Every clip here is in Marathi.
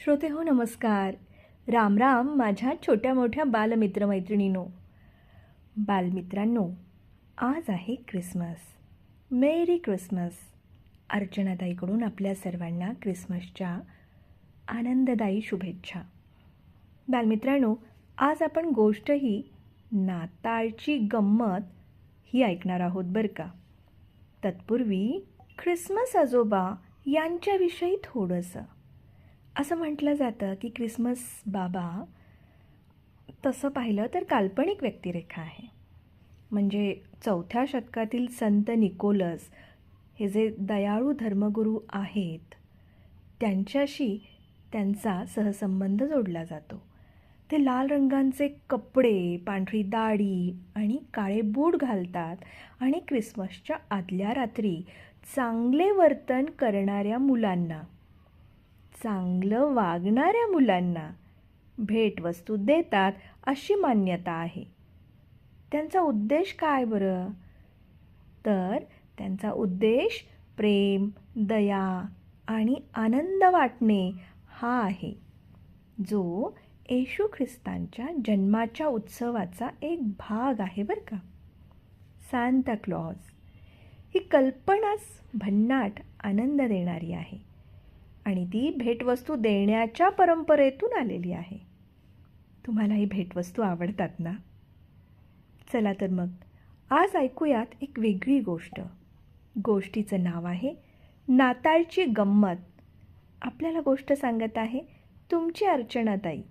श्रोते हो नमस्कार. राम राम माझ्या छोट्या मोठ्या बालमित्रमैत्रिणींनो. बालमित्रांनो, आज आहे क्रिसमस. मेरी क्रिसमस. अर्चनाताईकडून आपल्या सर्वांना क्रिसमसच्या आनंददायी शुभेच्छा. बालमित्रांनो, आज आपण गोष्ट ही नाताळची गंमत ही ऐकणार आहोत बरं का. तत्पूर्वी ख्रिसमस आजोबा यांच्याविषयी थोडंसं. असं म्हटलं जातं की क्रिसमस बाबा तसं पाहिलं तर काल्पनिक व्यक्तिरेखा आहे. म्हणजे 4थ्या शतकातील संत निकोलस हे जे दयाळू धर्मगुरू आहेत त्यांच्याशी त्यांचा सहसंबंध जोडला जातो. ते लाल रंगांचे कपडे, पांढरी दाढी आणि काळे बूट घालतात आणि क्रिसमसच्या आदल्या रात्री चांगले वर्तन करणाऱ्या मुलांना, चांगलं वागणाऱ्या मुलांना भेटवस्तू देतात अशी मान्यता आहे. त्यांचा उद्देश काय बरं? तर त्यांचा उद्देश प्रेम, दया आणि आनंद वाटणे हा आहे, जो येशू ख्रिस्तांच्या जन्माच्या उत्सवाचा एक भाग आहे बरं का. सांता क्लॉज ही कल्पनाच भन्नाट आनंद देणारी आहे आणि ती भेटवस्तू देण्याच्या परंपरेतून आलेली आहे. तुम्हाला ही भेटवस्तू आवडतात ना? चला तर मग आज ऐकूयात एक वेगळी गोष्ट. गोष्टीचं नाव आहे नाताळची गंमत. आपल्याला गोष्ट सांगत आहे तुमची अर्चनाताई.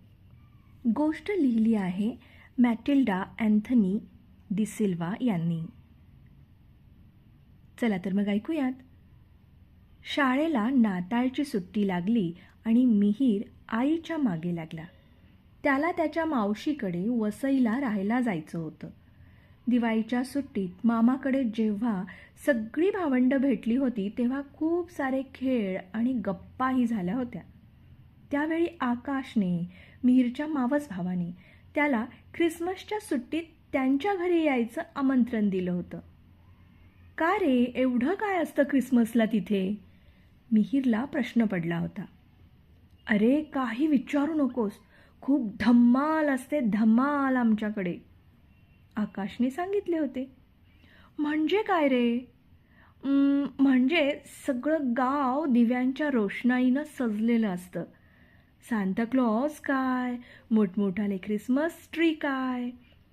गोष्ट लिहिली आहे मॅटिल्डा अँथनी डिसिल्वा यांनी. चला तर मग ऐकूयात. शाळेला नाताळची सुट्टी लागली आणि मिहीर आईच्या मागे लागला. त्याला त्याच्या मावशीकडे वसईला राहायला जायचं होतं. दिवाळीच्या सुट्टीत मामाकडे जेव्हा सगळी भावंडं भेटली होती तेव्हा खूप सारे खेळ आणि गप्पाही झाल्या होत्या. त्यावेळी आकाशने, मिहीरच्या मावस भावाने त्याला ख्रिसमसच्या सुट्टीत त्यांच्या घरी यायचं आमंत्रण दिलं होतं. का रे, एवढं काय असतं ख्रिसमसला तिथे? मिहीरला प्रश्न पडला होता. अरे काही विचारू नकोस, खूप धम्माल असते, धमाल आमच्याकडे, आकाशने सांगितले होते. म्हणजे काय रे? म्हणजे सगळं गाव दिव्यांच्या रोषणाईनं सजलेलं असतं. सांता क्लॉज काय, मोठमोठाले ख्रिसमस ट्री काय,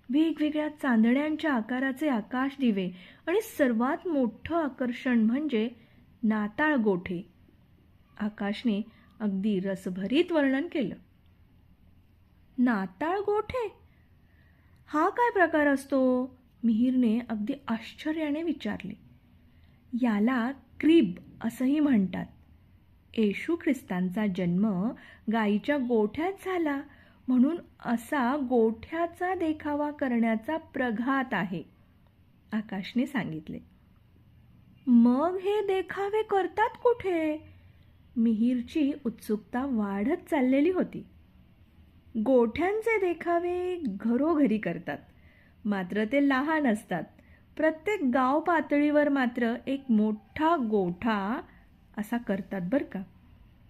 वेगवेगळ्या चांदण्यांच्या आकाराचे आकाश दिवे आणि सर्वात मोठं आकर्षण म्हणजे नाताळ गोठे. आकाशने अगदी रसभरीत वर्णन केलं. नाताळ गोठे हा काय प्रकार असतो? मिहीरने अगदी आश्चर्याने विचारले. याला क्रिब असंही म्हणतात. येशू ख्रिस्तांचा जन्म गाईच्या गोठ्यात झाला म्हणून असा गोठ्याचा देखावा करण्याचा प्रघात आहे, आकाशने सांगितले. मग हे देखावे करतात कुठे? मिहीरची उत्सुकता वाढत चाललेली होती. गोठ्यांचे देखावे घरोघरी करतात, मात्र ते लहान असतात. प्रत्येक गाव पातळीवर मात्र एक मोठा गोठा असा करतात बरं का.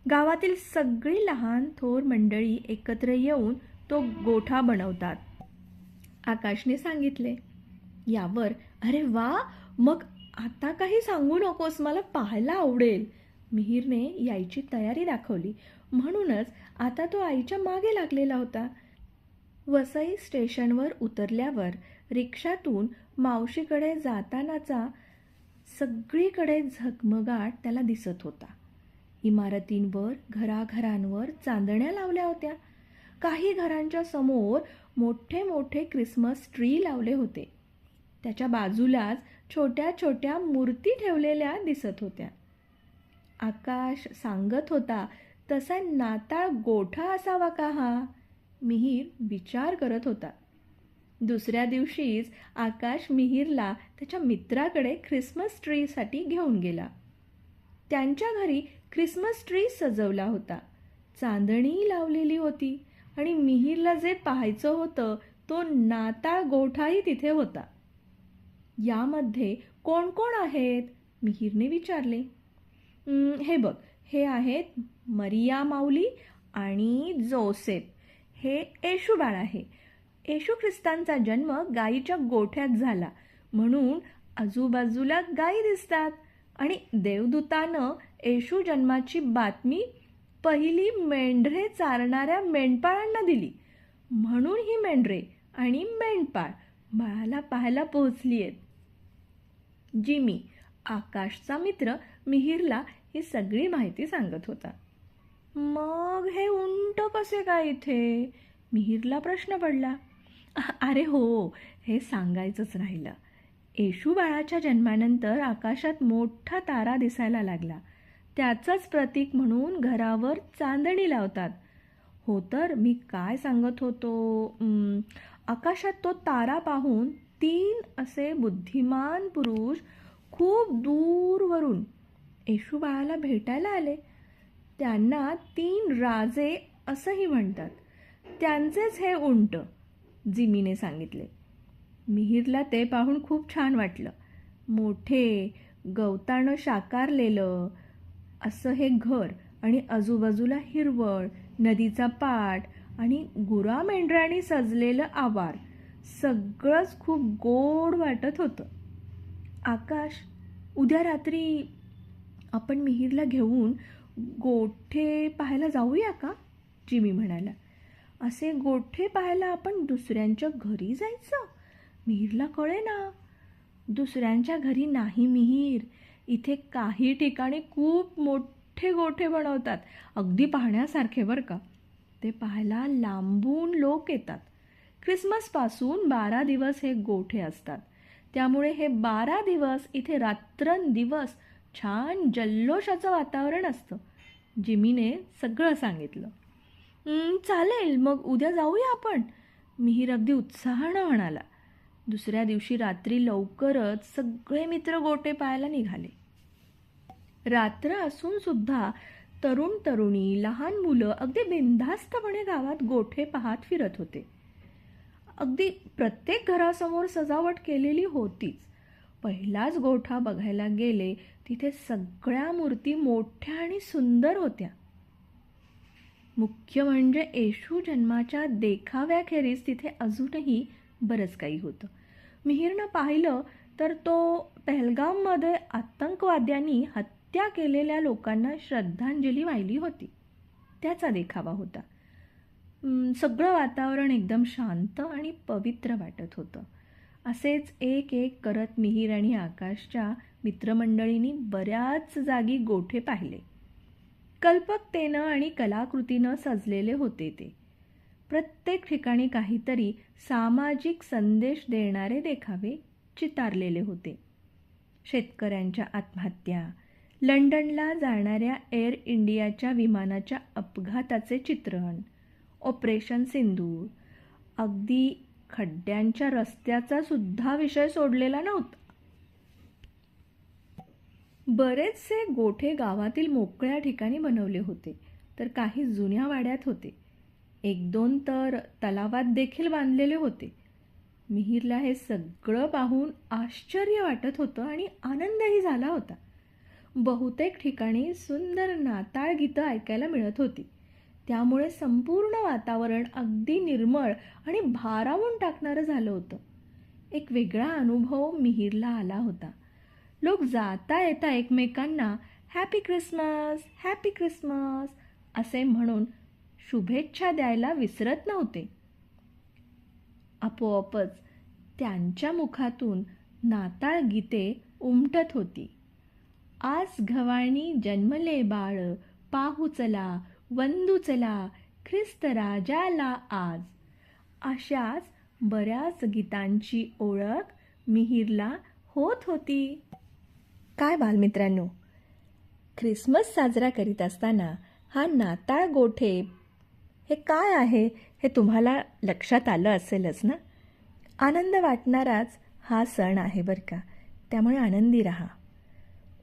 गावातील सगळी लहान थोर मंडळी एकत्र येऊन तो गोठा बनवतात, आकाशने सांगितले. यावर अरे वा, मग आता काही सांगू नकोस, मला पाहायला आवडेल, मिहीरने यायची तयारी दाखवली. म्हणूनच आता तो आईच्या मागे लागलेला होता. वसई स्टेशनवर उतरल्यावर रिक्षातून मावशीकडे जातानाचा सगळीकडे झगमगाट त्याला दिसत होता. इमारतींवर, घराघरांवर चांदण्या लावल्या होत्या. काही घरांच्या समोर मोठे मोठे क्रिसमस ट्री लावले होते. त्याच्या बाजूलाच छोट्या छोट्या मूर्ती ठेवलेल्या दिसत होत्या. आकाश सांगत होता तसा नाताळ गोठा असावा का हा? मिहीर विचार करत होता. दुसऱ्या दिवशीच आकाश मिहीरला त्याच्या मित्राकडे ख्रिसमस ट्रीसाठी घेऊन गेला. त्यांच्या घरी ख्रिसमस ट्री सजवला होता, चांदणी लावलेली होती आणि मिहीरला जे पाहायचं होतं तो नाताळ गोठाही तिथे होता. यामध्ये कोण कोण आहेत? मिहीरने विचारले. हे बघ, हे आहेत मरिया माऊली आणि जोसेफ हे येशू बाळ आहे. येशू ख्रिस्तांचा जन्म गायीच्या गोठ्यात झाला म्हणून आजूबाजूला गायी दिसतात आणि देवदूतानं येशू जन्माची बातमी पहिली मेंढरे चारणाऱ्या मेंढपाळांना दिली म्हणून ही मेंढरे आणि मेंढपाळ बाळाला पाहायला पोहोचली आहेत. जिमी, आकाशचा मित्र, मिहिरला ही सगळी माहिती सांगत होता. मग हे उंट कसे काय इथे? मिहिरला प्रश्न पडला. अरे हो, हे सांगायचंच राहिलं. येशू बाळाच्या जन्मानंतर आकाशात मोठा तारा दिसायला लागला. त्याचंच प्रतीक म्हणून घरावर चांदणी लावतात. हो तर मी काय सांगत होतो, आकाशात तो तारा पाहून 3 असे बुद्धिमान पुरुष खूप दूरवरून येशू बाळाला भेटायला आले. त्यांना 3 राजे असंही म्हणतात. त्यांचेच हे उंट, जिमीने सांगितले. मिहिरला ते पाहून खूप छान वाटलं. मोठे गवतानं शाकारलेलं असं हे घर आणि आजूबाजूला हिरवळ, नदीचा पाट आणि गुरामेंढरांनी सजलेलं आवार, सगळंच खूप गोड वाटत होतं. आकाश, उद्या रात्री आपण मिहिरला घेऊन गोठे पाहायला जाऊया का? जिमी म्हणाला. असे गोठे पाहायला आपण दुसऱ्यांच्या घरी जायचं? मिहिरला कळेना. दुसऱ्यांच्या घरी नाही मिहिर, इथे काही ठिकाणी खूप मोठे गोठे बनवतात, अगदी पाहण्यासारखे बरं का. ते पाहायला लांबून लोक येतात. ख्रिसमसपासून 12 दिवस हे गोठे असतात. त्यामुळे हे 12 दिवस इथे रात्रंदिवस छान जल्लोषाचं वातावरण असतं. जिमीने सगळं सांगितलं. चालेल, मग उद्या जाऊया आपण, मिहिर अगदी उत्साहानं म्हणाला. दुसऱ्या दिवशी रात्री लवकरच सगळे मित्र गोठे पाहायला निघाले. रात्र असून सुद्धा तरुण तरुणी, लहान मुलं अगदी बिनधास्तपणे गावात गोठे पाहत फिरत होते. अगदी प्रत्येक घरासमोर सजावट केलेली होतीच. पहिलाच गोठा बघायला गेले तिथे सगळ्या मूर्ती मोठ्या आणि सुंदर होत्या. मुख्य म्हणजे येशू जन्माच्या देखाव्याखेरीज तिथे अजूनही बरंच काही होतं. मिहिरनं पाहिलं तर तो पहलगाममध्ये आतंकवाद्यांनी हत्या केलेल्या लोकांना श्रद्धांजली वाहिली होती, त्याचा देखावा होता. सगळं वातावरण एकदम शांत आणि पवित्र वाटत होतं. असेच एक एक करत मिहिर आणि आकाशच्या मित्रमंडळींनी बऱ्याच जागी गोठे पाहिले. कल्पकतेनं आणि कलाकृतीनं सजलेले होते ते. प्रत्येक ठिकाणी काहीतरी सामाजिक संदेश देणारे देखावे चितारलेले होते. शेतकऱ्यांच्या आत्महत्या, लंडनला जाणाऱ्या एअर इंडियाच्या विमानाच्या अपघाताचे चित्रण, ऑपरेशन सिंदूर, अगदी खड्ड्यांच्या रस्त्याचा सुद्धा विषय सोडलेला नव्हता. बरेचसे गोठे गावातील मोकळ्या ठिकाणी बनवले होते, तर काही जुन्या वाड्यात होते. 1-2 तर तलावात देखील बांधलेले होते. मिहिरला हे सगळं पाहून आश्चर्य वाटत होतं आणि आनंदही झाला होता. बहुतेक ठिकाणी सुंदर नाताळ गीतं ऐकायला मिळत होती. त्यामुळे संपूर्ण वातावरण अगदी निर्मळ आणि भारावून टाकणारं झालं होतं. एक वेगळा अनुभव मिहिरला आला होता. लोक जाता येता एकमेकांना हॅपी ख्रिसमस, हॅपी ख्रिसमस असे म्हणून शुभेच्छा द्यायला विसरत नव्हते. आपोआपच त्यांच्या मुखातून नाताळ गीते उमटत होती. आज घवाणी जन्मले बाळ, पाहू चला, वंदू चला, ख्रिस्त राजाला आज. अशाच बऱ्याच गीतांची ओळख मिहिरला होत होती. काय बालमित्रांनो, ख्रिसमस साजरा करीत असताना हा नाताळ गोठे हे काय आहे हे तुम्हाला लक्षात आलं असेलच ना. आनंद वाटणाराच हा सण आहे बरं का. त्यामुळे आनंदी राहा.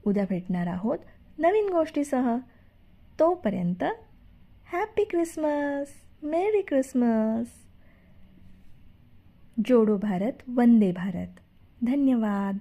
उद्या भेटणार आहोत नवीन गोष्टीसह. तोपर्यंत हॅपी ख्रिसमस, मेरी ख्रिसमस. जोडो भारत, वंदे भारत. धन्यवाद.